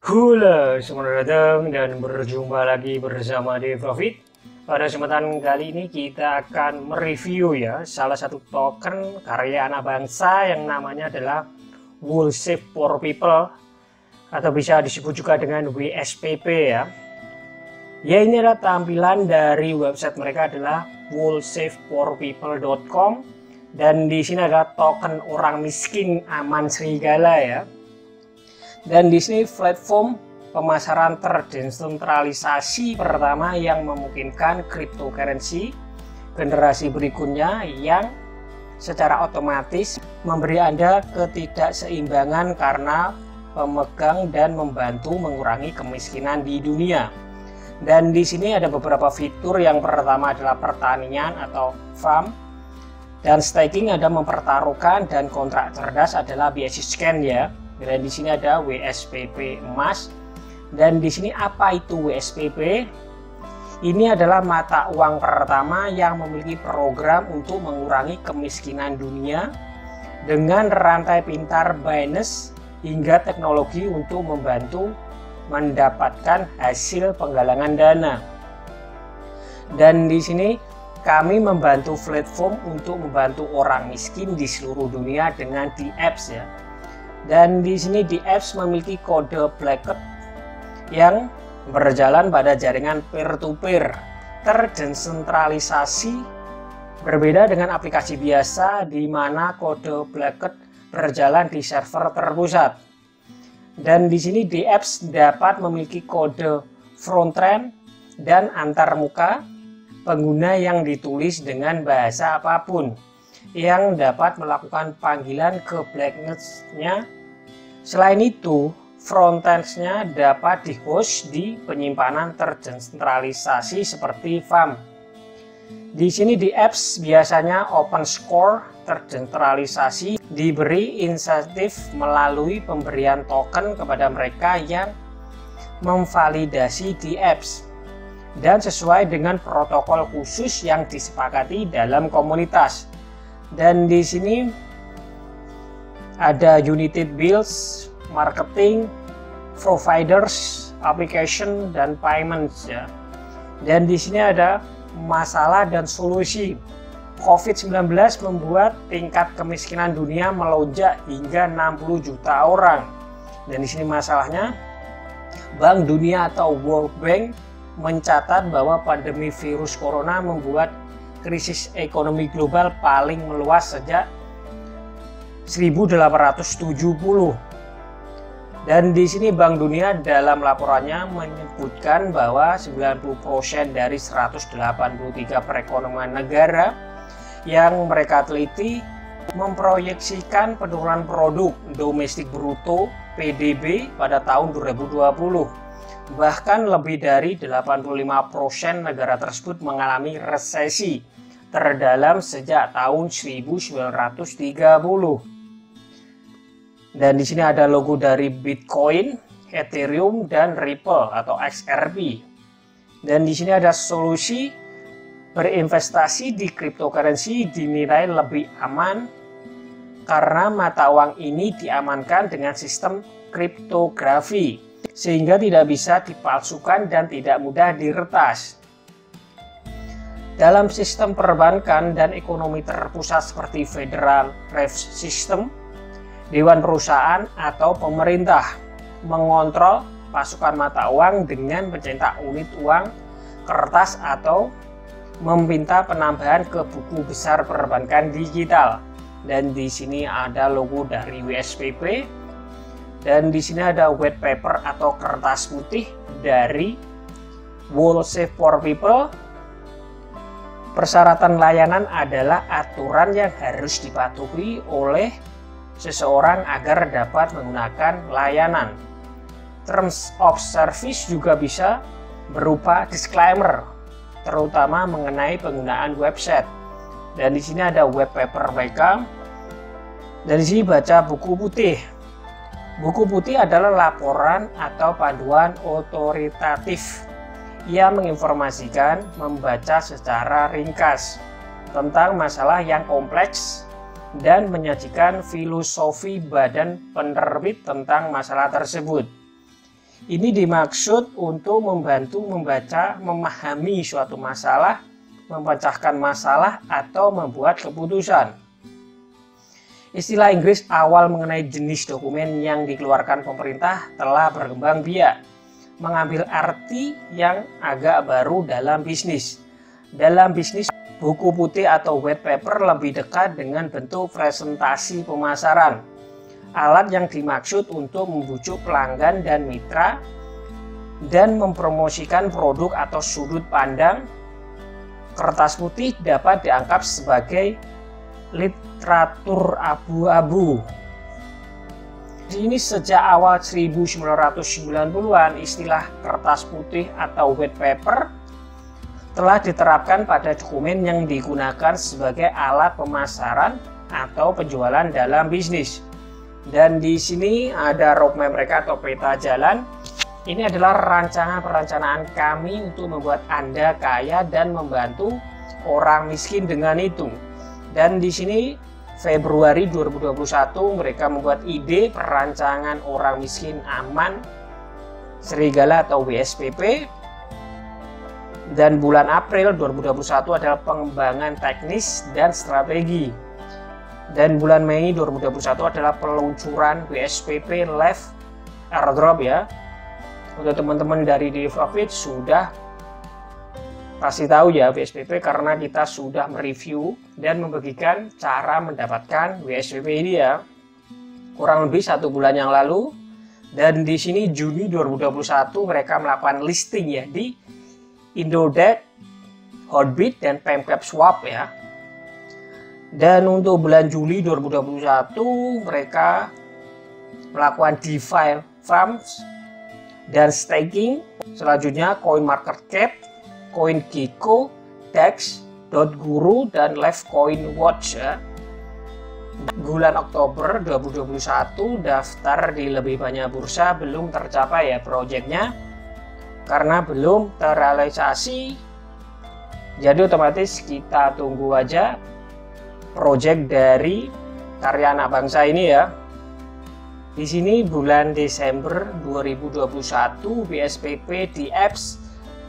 Halo, selamat datang dan berjumpa lagi bersama Dev Profit. Pada kesempatan kali ini kita akan mereview ya salah satu token karya anak bangsa yang namanya adalah Wool Save for People atau bisa disebut juga dengan WSPP ya. Ya, ini adalah tampilan dari website mereka adalah woolsaveforpeople.com dan di sini ada token orang miskin aman serigala ya. Dan di sini platform pemasaran terdesentralisasi pertama yang memungkinkan cryptocurrency generasi berikutnya yang secara otomatis memberi Anda ketidakseimbangan karena pemegang dan membantu mengurangi kemiskinan di dunia. Dan di sini ada beberapa fitur. Yang pertama adalah pertanian atau farm, dan staking ada mempertaruhkan, dan kontrak cerdas adalah BSC scan ya. Dan di sini ada WSPP emas. Dan di sini apa itu WSPP? Ini adalah mata uang pertama yang memiliki program untuk mengurangi kemiskinan dunia dengan rantai pintar Binance hingga teknologi untuk membantu mendapatkan hasil penggalangan dana. Dan di sini kami membantu platform untuk membantu orang miskin di seluruh dunia dengan DApps ya. Dan di sini DApps memiliki kode Blacked yang berjalan pada jaringan peer-to-peer terdesentralisasi, berbeda dengan aplikasi biasa di mana kode Blacked berjalan di server terpusat. Dan di sini DApps dapat memiliki kode front-end dan antarmuka pengguna yang ditulis dengan bahasa apapun, yang dapat melakukan panggilan ke Blacked-nya. Selain itu, frontend-nya dapat di-host di penyimpanan terdesentralisasi seperti farm. Di sini DApps biasanya open source terdesentralisasi, diberi insentif melalui pemberian token kepada mereka yang memvalidasi DApps dan sesuai dengan protokol khusus yang disepakati dalam komunitas. Dan di sini ada United Bills, Marketing, Providers, Application, dan Payments ya. Dan di sini ada masalah dan solusi. COVID-19 membuat tingkat kemiskinan dunia melonjak hingga 60 juta orang. Dan di sini masalahnya, Bank Dunia atau World Bank mencatat bahwa pandemi virus corona membuat krisis ekonomi global paling meluas sejak 1870. Dan di sini Bank Dunia dalam laporannya menyebutkan bahwa 90% dari 183 perekonomian negara yang mereka teliti memproyeksikan penurunan produk domestik bruto PDB pada tahun 2020. Bahkan lebih dari 85% negara tersebut mengalami resesi terdalam sejak tahun 1930. Dan di sini ada logo dari Bitcoin, Ethereum, dan Ripple atau XRP. Dan di sini ada solusi berinvestasi di cryptocurrency dinilai lebih aman karena mata uang ini diamankan dengan sistem kriptografi sehingga tidak bisa dipalsukan dan tidak mudah diretas. Dalam sistem perbankan dan ekonomi terpusat seperti Federal Reserve System, Dewan Perusahaan atau pemerintah mengontrol pasukan mata uang dengan mencetak unit uang kertas atau meminta penambahan ke buku besar perbankan digital. Dan di sini ada logo dari WSPP, dan di sini ada white paper atau kertas putih dari Wool Save for People. Persyaratan layanan adalah aturan yang harus dipatuhi oleh seseorang agar dapat menggunakan layanan. Terms of service juga bisa berupa disclaimer, terutama mengenai penggunaan website. Dan di sini ada web paper mereka. Dan di sini baca buku putih. Buku putih adalah laporan atau panduan otoritatif yang menginformasikan, membaca secara ringkas tentang masalah yang kompleks dan menyajikan filosofi badan penerbit tentang masalah tersebut. Ini dimaksud untuk membantu membaca, memahami suatu masalah, memecahkan masalah, atau membuat keputusan. Istilah Inggris awal mengenai jenis dokumen yang dikeluarkan pemerintah telah berkembang biak, mengambil arti yang agak baru dalam bisnis. Dalam bisnis, buku putih atau white paper lebih dekat dengan bentuk presentasi pemasaran. Alat yang dimaksud untuk membujuk pelanggan dan mitra dan mempromosikan produk atau sudut pandang. Kertas putih dapat dianggap sebagai literatur abu-abu. Ini sejak awal 1990-an istilah kertas putih atau white paper telah diterapkan pada dokumen yang digunakan sebagai alat pemasaran atau penjualan dalam bisnis. Dan di sini ada roadmap mereka atau peta jalan. Ini adalah perencanaan kami untuk membuat Anda kaya dan membantu orang miskin dengan itu. Dan di sini Februari 2021 mereka membuat ide perancangan orang miskin aman serigala atau WSPP. Dan bulan April 2021 adalah pengembangan teknis dan strategi. Dan bulan Mei 2021 adalah peluncuran WSPP Live Airdrop ya. Untuk teman-teman dari Profit sudah pasti tahu ya WSPP karena kita sudah mereview dan membagikan cara mendapatkan WSPP ini ya. Kurang lebih 1 bulan yang lalu. Dan di sini Juni 2021 mereka melakukan listing ya di Indodax, Hotbit, dan PemCapSwap ya. Dan untuk bulan Juli 2021 mereka melakukan DeFi Farms dan staking. Selanjutnya CoinMarketCap, CoinGecko, Dex, .guru, dan LiveCoinWatch ya. Bulan Oktober 2021 daftar di lebih banyak bursa belum tercapai ya proyeknya karena belum terrealisasi. Jadi otomatis kita tunggu aja proyek dari karya anak bangsa ini ya. Di sini bulan Desember 2021 WSPP di apps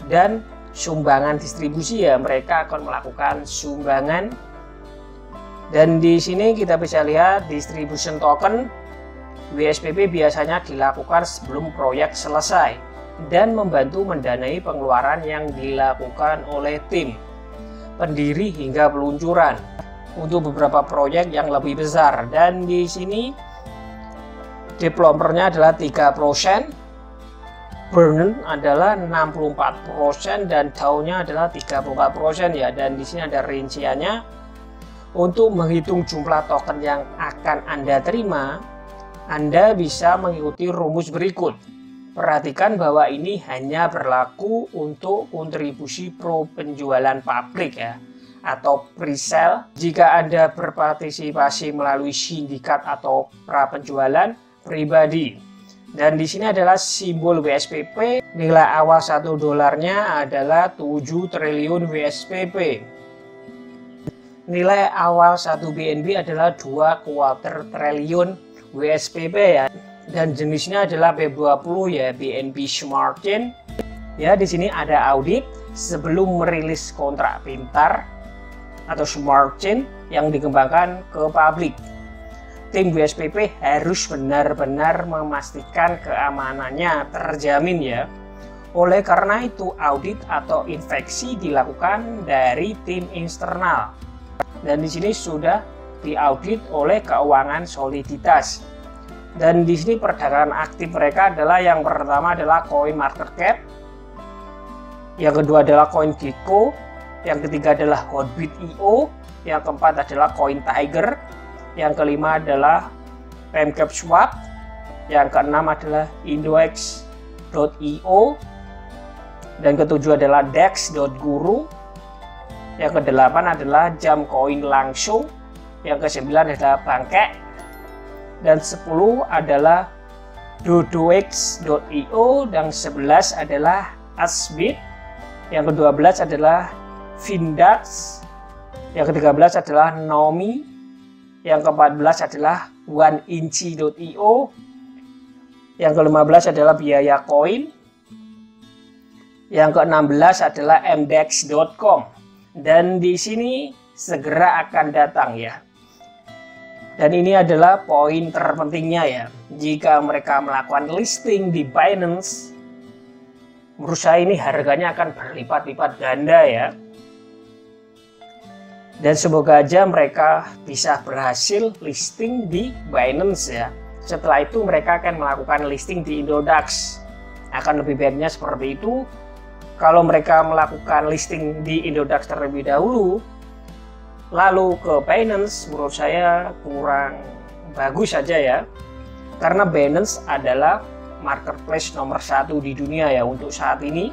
dan sumbangan distribusi ya, mereka akan melakukan sumbangan. Dan di sini kita bisa lihat distribution token WSPP biasanya dilakukan sebelum proyek selesai dan membantu mendanai pengeluaran yang dilakukan oleh tim pendiri hingga peluncuran untuk beberapa proyek yang lebih besar. Dan di sini developernya adalah 3%, burn adalah 64%, dan DAO-nya adalah 34% ya. Dan di sini ada rinciannya. Untuk menghitung jumlah token yang akan Anda terima, Anda bisa mengikuti rumus berikut. Perhatikan bahwa ini hanya berlaku untuk kontribusi pro penjualan publik ya, atau pre-sale. Jika Anda berpartisipasi melalui sindikat atau pra penjualan pribadi. Dan di sini adalah simbol WSPP. Nilai awal $1 adalah 7 triliun WSPP. Nilai awal 1 BNB adalah 2/4 triliun WSPP ya. Dan jenisnya adalah BEP20 ya, BNB Smart Chain. Ya, di sini ada audit sebelum merilis kontrak pintar atau Smart Chain yang dikembangkan ke publik. Tim WSPP harus benar-benar memastikan keamanannya terjamin ya. Oleh karena itu audit atau inspeksi dilakukan dari tim eksternal. Dan di sini sudah diaudit oleh keuangan soliditas. Dan di sini perdagangan aktif mereka adalah yang pertama adalah CoinMarketCap, yang kedua adalah CoinGecko, yang ketiga adalah Hotbit.io, yang keempat adalah CoinTiger, yang kelima adalah PemCapSwap, yang keenam adalah Indodax.io, dan ketujuh adalah Dex.guru, yang kedelapan adalah Jamcoin langsung, yang kesembilan adalah Bangkek, dan 10 adalah Dodox.io, dan 11 adalah Asbit, yang ke-12 adalah Findax, yang ke-13 adalah Nomi, yang ke-14 adalah OneInchi.io, Yang ke-15 adalah biaya koin. Yang ke-16 adalah mdex.com. Dan di sini segera akan datang ya. Dan ini adalah poin terpentingnya ya. Jika mereka melakukan listing di Binance, menurut saya ini harganya akan berlipat-lipat ganda ya. Dan semoga aja mereka bisa berhasil listing di Binance ya. Setelah itu mereka akan melakukan listing di Indodax. Akan lebih baiknya seperti itu. Kalau mereka melakukan listing di Indodax terlebih dahulu, lalu ke Binance, menurut saya kurang bagus saja ya. Karena Binance adalah marketplace nomor 1 di dunia ya untuk saat ini.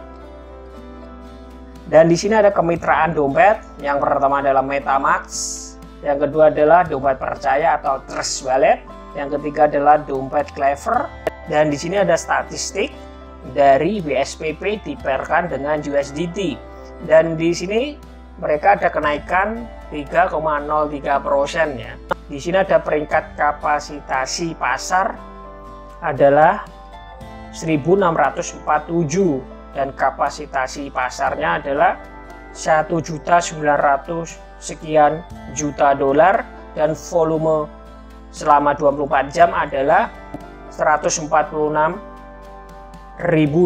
Dan di sini ada kemitraan dompet. Yang pertama adalah MetaMask, yang kedua adalah dompet percaya atau Trust Wallet, yang ketiga adalah dompet Clever. Dan di sini ada statistik dari WSPP dipairkan dengan USDT. Dan di sini mereka ada kenaikan 3,03% ya. Di sini ada peringkat kapasitasi pasar adalah 1647 dan kapasitasi pasarnya adalah 1.900 sekian juta dolar dan volume selama 24 jam adalah 146.000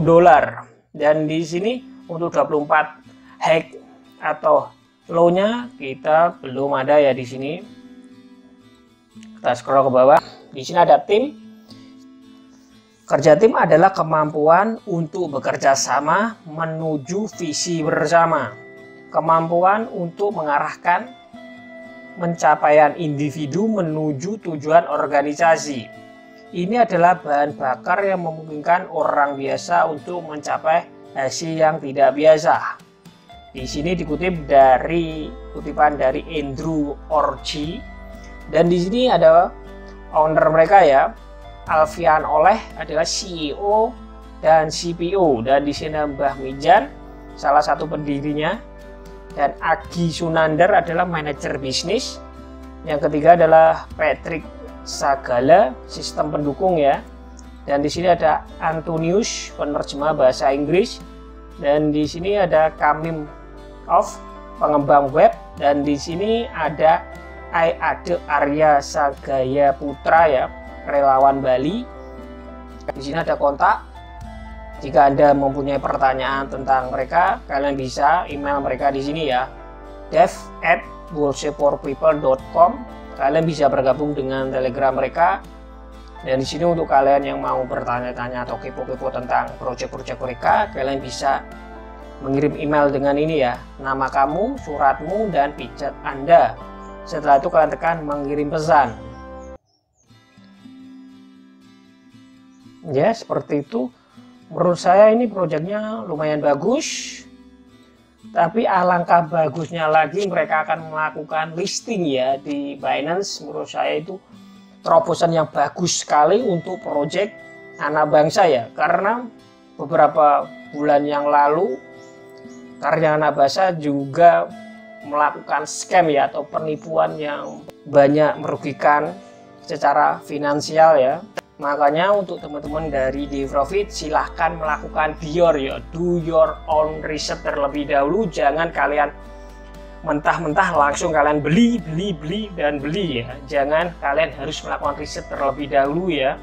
dolar. Dan di sini untuk 24 hack atau low-nya kita belum ada ya di sini. Kita scroll ke bawah. Di sini ada tim. Kerja tim adalah kemampuan untuk bekerja sama menuju visi bersama. Kemampuan untuk mengarahkan pencapaian individu menuju tujuan organisasi. Ini adalah bahan bakar yang memungkinkan orang biasa untuk mencapai hasil yang tidak biasa. Di sini dikutip dari kutipan dari Andrew Orji, dan di sini ada owner mereka ya, Alfian Oleh adalah CEO dan CPO, dan di sini Mbah Mijan salah satu pendirinya, dan Agi Sunandar adalah manajer bisnis. Yang ketiga adalah Patrick Sagala, sistem pendukung ya. Dan di sini ada Antonius, penerjemah bahasa Inggris. Dan di sini ada Kamim of pengembang web. Dan di sini ada Ade Arya Sagaya Putra ya, relawan Bali. Di sini ada kontak. Jika Anda mempunyai pertanyaan tentang mereka, kalian bisa email mereka di sini ya, dev@goalshapeforpeople.com. Kalian bisa bergabung dengan Telegram mereka. Dan di sini untuk kalian yang mau bertanya-tanya atau kepo-kepo tentang proyek-proyek mereka, kalian bisa mengirim email dengan ini ya, nama kamu, suratmu, dan pijat Anda. Setelah itu kalian tekan mengirim pesan. Ya, seperti itu. Menurut saya ini proyeknya lumayan bagus. Tapi alangkah bagusnya lagi mereka akan melakukan listing ya di Binance. Menurut saya itu terobosan yang bagus sekali untuk proyek anak bangsa ya. Karena beberapa bulan yang lalu Karya Anak Bangsa juga melakukan scam ya, atau penipuan yang banyak merugikan secara finansial ya. Makanya untuk teman-teman dari DeFi silahkan melakukan do your own research terlebih dahulu. Jangan kalian mentah-mentah langsung kalian beli ya. Jangan, kalian harus melakukan riset terlebih dahulu ya.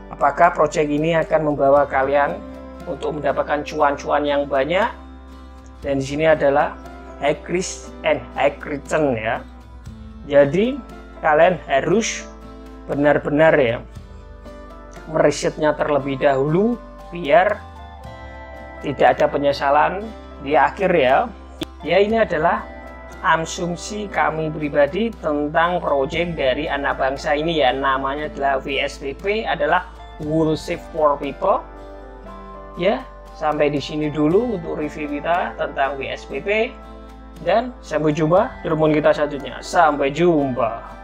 Apakah proyek ini akan membawa kalian untuk mendapatkan cuan-cuan yang banyak. Dan di sini adalah high risk and high return ya. Jadi kalian harus benar-benar ya merisetnya terlebih dahulu biar tidak ada penyesalan di akhir ya. Ya, ini adalah asumsi kami pribadi tentang proyek dari anak bangsa ini ya. Namanya adalah WSPP, adalah World Safe for People. Ya, sampai di sini dulu untuk review kita tentang WSPP, dan sampai jumpa di rumun kita selanjutnya. Sampai jumpa.